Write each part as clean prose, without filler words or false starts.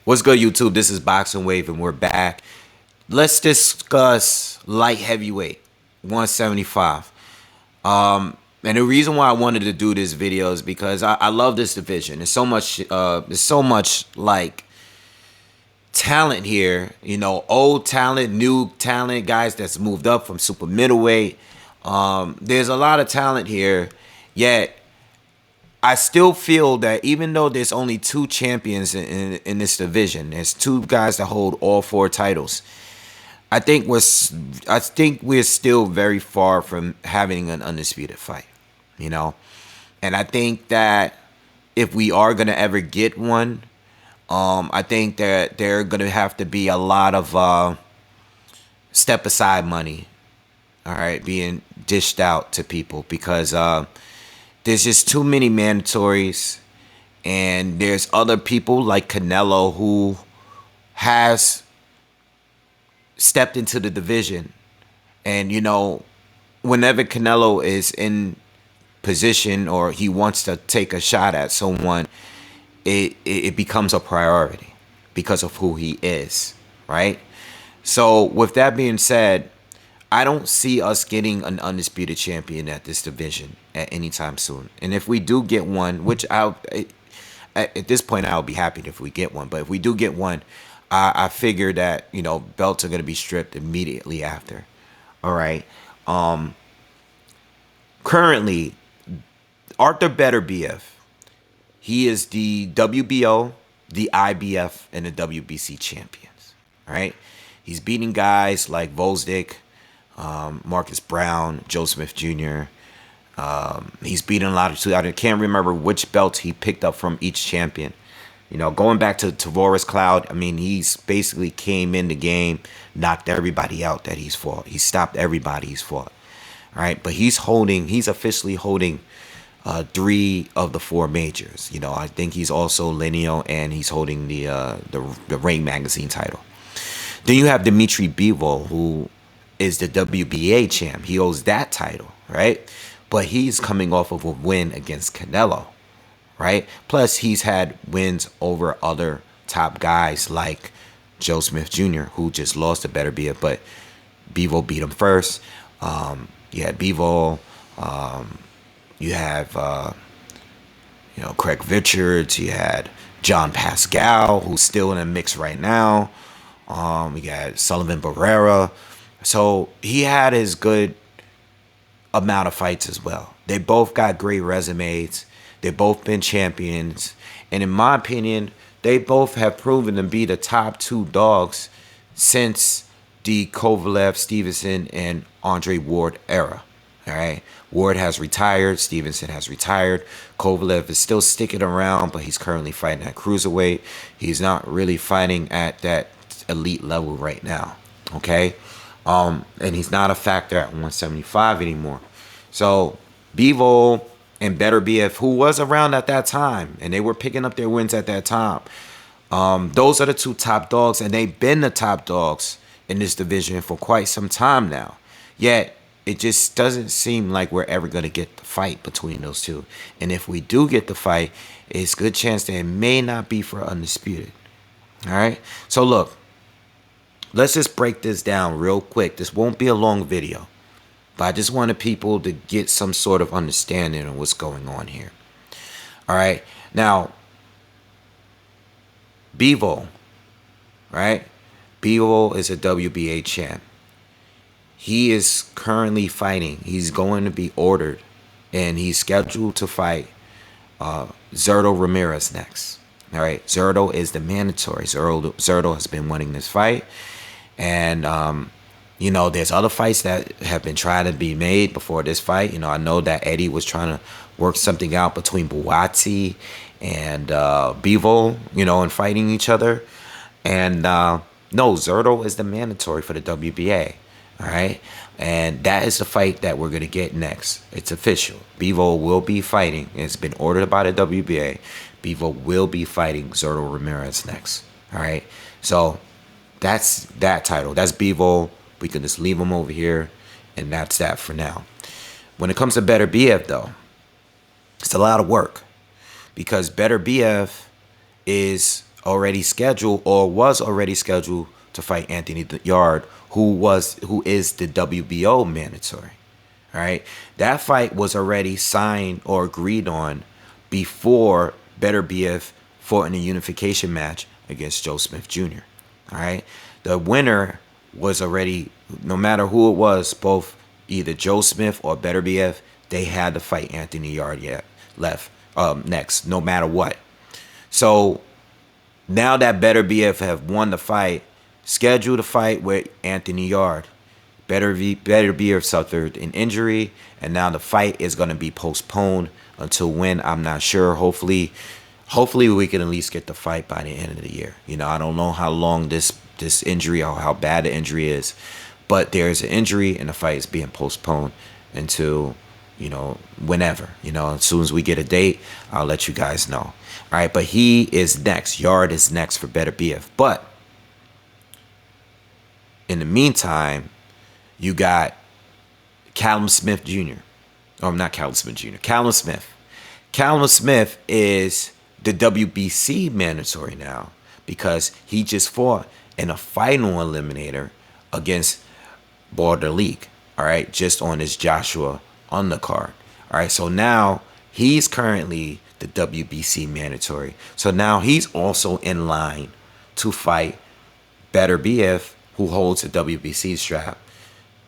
What's good, YouTube? This is BoxingWave, and we're back. Let's discuss light heavyweight, 175. And the reason why I wanted to do this video is because I love this division. There's so much like talent here. You know, old talent, new talent, guys that's moved up from super middleweight. There's a lot of talent here, yet I still feel that even though there's only two champions in this division, there's two guys that hold all four titles. I think we're still very far from having an undisputed fight, you know. And I think that if we are gonna ever get one, I think that there are gonna have to be a lot of step aside money, all right, being dished out to people because there's just too many mandatories, and there's other people like Canelo who has stepped into the division. And, you know, whenever Canelo is in position or he wants to take a shot at someone, it becomes a priority because of who he is, right? So with that being said, I don't see us getting an undisputed champion at this division at any time soon. And if we do get one, which at this point I'll be happy if we get one, but if we do get one, I figure that, you know, belts are going to be stripped immediately after. All right. Currently, Arthur Beterbiev, he is the WBO, the IBF, and the WBC champions. All right. He's beating guys like Volzdik, Marcus Brown, Joe Smith Jr. He's beaten a lot of. I can't remember which belts he picked up from each champion. You know, going back to Tavoris Cloud, I mean, he's basically came in the game, knocked everybody out that he's fought. He stopped everybody he's fought. All right, but he's officially holding 3 of the 4 majors. You know, I think he's also lineal, and he's holding the Ring Magazine title. Then you have Dimitri Bivol, who is the WBA champ. He holds that title, right? But he's coming off of a win against Canelo, right? Plus, he's had wins over other top guys like Joe Smith Jr., who just lost to Beterbiev, but Bivol beat him first. You had Bivol. You have, you know, Craig Richards. You had John Pascal, who's still in the mix right now. We got Sullivan Barrera. So he had his good amount of fights as well. They both got great resumes. They've both been champions. And in my opinion, they both have proven to be the top 2 dogs since the Kovalev, Stevenson, and Andre Ward era. All right. Ward has retired. Stevenson has retired. Kovalev is still sticking around, but he's currently fighting at cruiserweight. He's not really fighting at that elite level right now. Okay. And he's not a factor at 175 anymore. So Bivol and Beterbiev, who was around at that time, and they were picking up their wins at that time. Those are the 2 top dogs, and they've been the top dogs in this division for quite some time now. Yet it just doesn't seem like we're ever going to get the fight between those 2. And if we do get the fight, it's a good chance that it may not be for undisputed. All right. So look. Let's just break this down real quick. This won't be a long video, but I just wanted people to get some sort of understanding of what's going on here. All right. Now, Bivol, right? Bivol is a WBA champ. He is currently fighting. He's going to be ordered, and he's scheduled to fight Zurdo Ramirez next. All right. Zurdo is the mandatory. Zurdo has been winning this fight. And, you know, there's other fights that have been trying to be made before this fight. You know, I know that Eddie was trying to work something out between Buatsi and Bivol, you know, and fighting each other. And, no, Zurdo is the mandatory for the WBA. All right. And that is the fight that we're going to get next. It's official. Bivol will be fighting. It's been ordered by the WBA. Bivol will be fighting Zurdo Ramirez next. All right. So that's that title. That's Bivol. We can just leave him over here, and that's that for now. When it comes to Beterbiev, though, it's a lot of work because Beterbiev is already scheduled or was already scheduled to fight Anthony Yard, who is the WBO mandatory. All right, that fight was already signed or agreed on before Beterbiev fought in a unification match against Joe Smith Jr. All right, the winner was already, no matter who it was, both either Joe Smith or Beterbiev, they had to fight Anthony Yard next, no matter what. So now that Beterbiev have won the fight, scheduled a fight with Anthony Yard. Beterbiev suffered an injury, and now the fight is going to be postponed until when, I'm not sure. Hopefully we can at least get the fight by the end of the year. You know, I don't know how long this injury or how bad the injury is, but there's an injury and the fight is being postponed until, you know, whenever. You know, as soon as we get a date, I'll let you guys know. All right, but he is next. Yard is next for Beterbiev. But in the meantime, you got Callum Smith Jr. Oh, not Callum Smith Jr. Callum Smith. Callum Smith is the WBC mandatory now because he just fought in a final eliminator against Border League. All right, just on his Joshua undercard. All right, so now he's currently the WBC mandatory. So now he's also in line to fight Beterbiev, who holds the WBC strap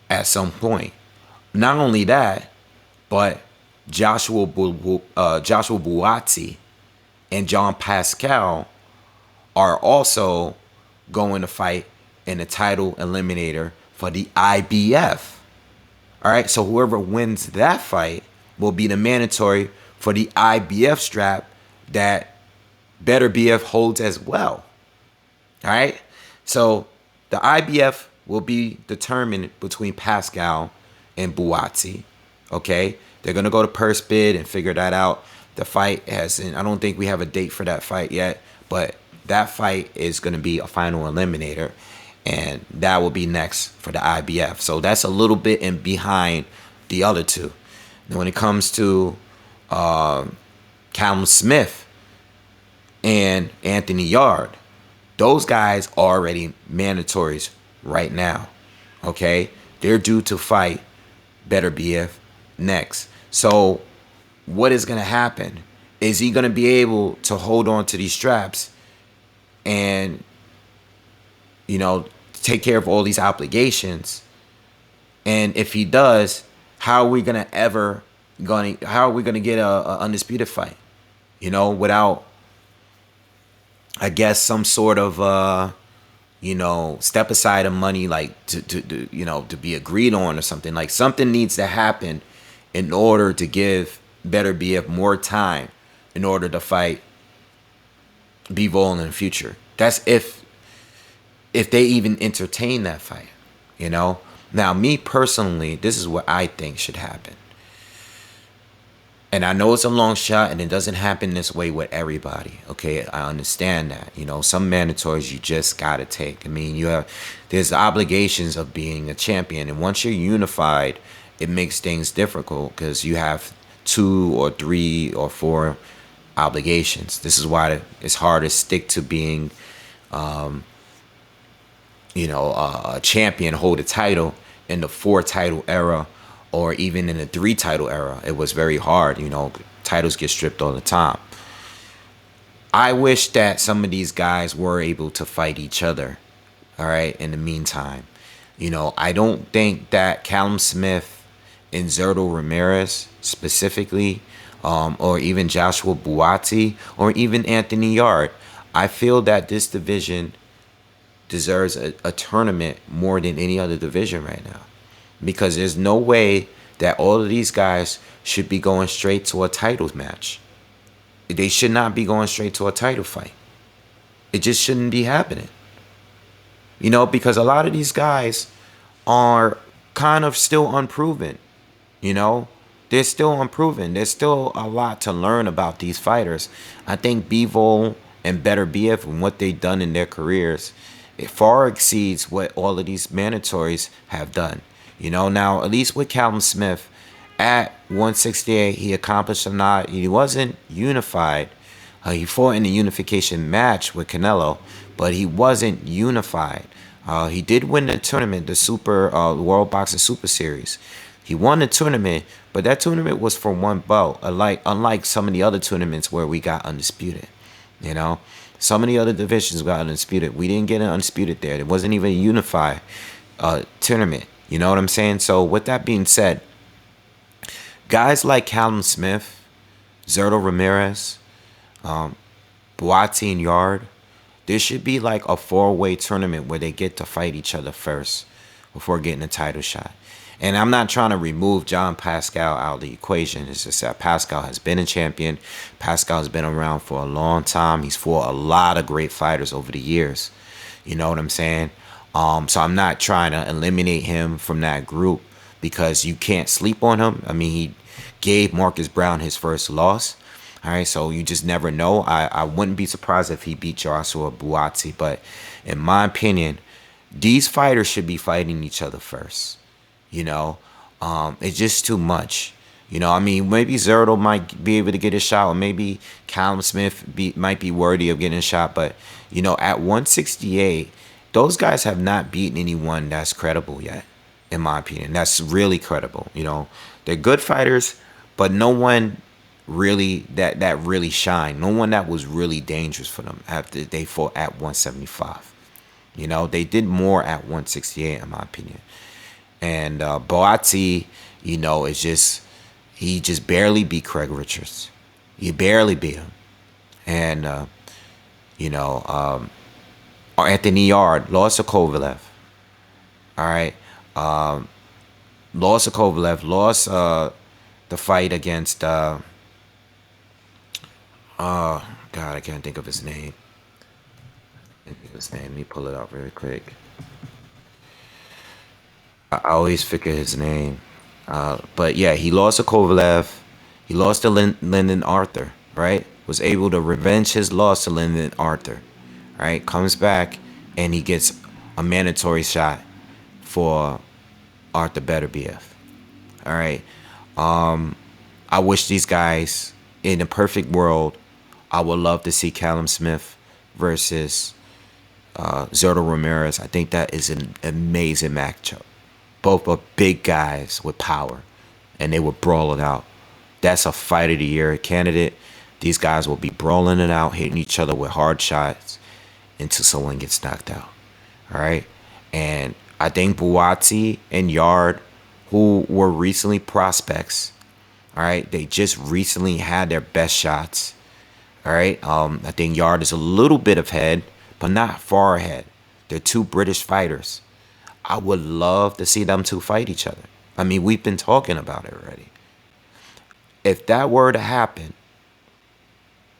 at some point. Not only that, but Joshua Buatsi and John Pascal are also going to fight in a title eliminator for the IBF. All right, so whoever wins that fight will be the mandatory for the IBF strap that Beterbiev holds as well. All right, so the IBF will be determined between Pascal and Buatsi. Okay, they're gonna go to purse bid and figure that out. The fight hasn't. I don't think we have a date for that fight yet, but that fight is gonna be a final eliminator, and that will be next for the IBF. So that's a little bit in behind the other two. And when it comes to Callum Smith and Anthony Yard, those guys are already mandatories right now. Okay, they're due to fight Beterbiev next. So what is going to happen? Is he going to be able to hold on to these straps and, you know, take care of all these obligations? And if he does, how are we going to get a undisputed fight? You know, without, I guess, some sort of you know, step aside of money, like to you know, to be agreed on or something. Like something needs to happen in order to give Beterbiev more time in order to fight Bivol in the future. That's if they even entertain that fight, you know. Now, me personally, this is what I think should happen. And I know it's a long shot and it doesn't happen this way with everybody. Okay, I understand that. You know, some mandatories you just gotta take. I mean, there's the obligations of being a champion, and once you're unified, it makes things difficult because you have 2 or 3 or 4 obligations. This is why it's hard to stick to being, you know, a champion, hold a title in the 4 title era. Or even in the 3 title era, it was very hard. You know, titles get stripped all the time. I wish that some of these guys were able to fight each other, all right, in the meantime. You know, I don't think that Callum Smith and Zerto Ramirez specifically, or even Joshua Buatsi, or even Anthony Yard, I feel that this division deserves a tournament more than any other division right now. Because there's no way that all of these guys should be going straight to a title match. They should not be going straight to a title fight. It just shouldn't be happening. You know, because a lot of these guys are kind of still unproven. You know, they're still unproven. There's still a lot to learn about these fighters. I think Bivol and Beterbiev and what they've done in their careers, it far exceeds what all of these mandatories have done. You know, now, at least with Callum Smith, at 168, he accomplished a lot. He wasn't unified, He fought in a unification match with Canelo, but he wasn't unified. He did win the tournament, the World Boxing Super Series. He won the tournament, but that tournament was for one belt, unlike some of the other tournaments where we got undisputed. You know, some of the other divisions got undisputed. We didn't get an undisputed there. It wasn't even a unified tournament. You know what I'm saying? So with that being said, guys like Callum Smith, Zerto Ramirez, Buatsi and Yard, there should be like a 4-way tournament where they get to fight each other first before getting a title shot. And I'm not trying to remove John Pascal out of the equation. It's just that Pascal has been a champion. Pascal has been around for a long time. He's fought a lot of great fighters over the years. You know what I'm saying? So I'm not trying to eliminate him from that group because you can't sleep on him. I mean, he gave Marcus Brown his first loss. All right, so you just never know. I wouldn't be surprised if he beat Joshua Buatsi. But in my opinion, these fighters should be fighting each other first. You know, it's just too much. You know, I mean, maybe Zerto might be able to get a shot, or maybe Callum Smith might be worthy of getting a shot. But, you know, at 168, those guys have not beaten anyone that's credible yet, in my opinion. That's really credible. You know, they're good fighters, but no one really that really shined. No one that was really dangerous for them after they fought at 175. You know, they did more at 168, in my opinion. And Boatsi, you know, he just barely beat Craig Richards. He barely beat him. And, you know, Anthony Yard lost to Kovalev. All right. Lost to Kovalev. Lost the fight against, God, I can't think of his name. Let me pull it up really quick. I always forget his name. But yeah, he lost to Kovalev. He lost to Lyndon Arthur, right? Was able to revenge his loss to Lyndon Arthur, right? Comes back and he gets a mandatory shot for Arthur Beterbiev. All right. I wish these guys, in a perfect world, I would love to see Callum Smith versus Zerto Ramirez. I think that is an amazing matchup. Both are big guys with power, and they were brawling out. That's a fight of the year candidate. These guys will be brawling it out, hitting each other with hard shots until someone gets knocked out. All right? And I think Buatsi and Yard, who were recently prospects, all right, they just recently had their best shots. All right? I think Yard is a little bit ahead, but not far ahead. They're two British fighters. I would love to see them two fight each other. I mean, we've been talking about it already. If that were to happen,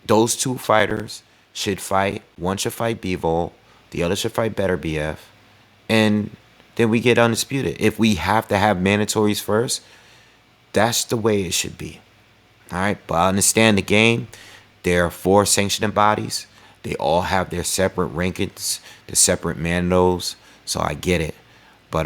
those two fighters should fight. One should fight Bivol, the other should fight Beterbiev, and then we get undisputed. If we have to have mandatories first, that's the way it should be. All right, but I understand the game. There are 4 sanctioning bodies. They all have their separate rankings, their separate mandos, so I get it. But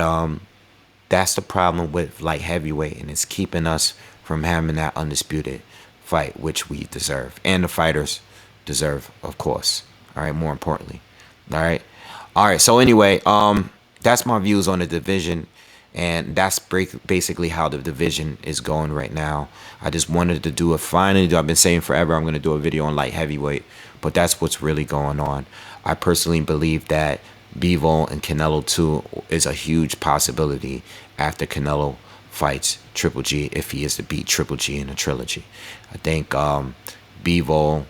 that's the problem with light heavyweight, and it's keeping us from having that undisputed fight, which we deserve, and the fighters deserve, of course. All right, more importantly. All right. So anyway, that's my views on the division, and that's basically how the division is going right now. I just wanted to do it finally. I've been saying forever I'm going to do a video on light heavyweight, but that's what's really going on. I personally believe that Bivol and Canelo 2 is a huge possibility after Canelo fights Triple G, if he is to beat Triple G in a trilogy. I think Bivol,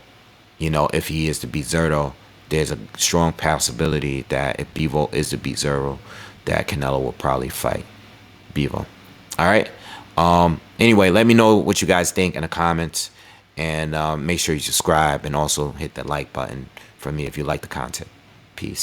you know, if he is to beat Zerto, there's a strong possibility that if Bivol is to beat Zerto, that Canelo will probably fight Bivol. All right. Anyway, let me know what you guys think in the comments, and make sure you subscribe and also hit that like button for me if you like the content. Peace.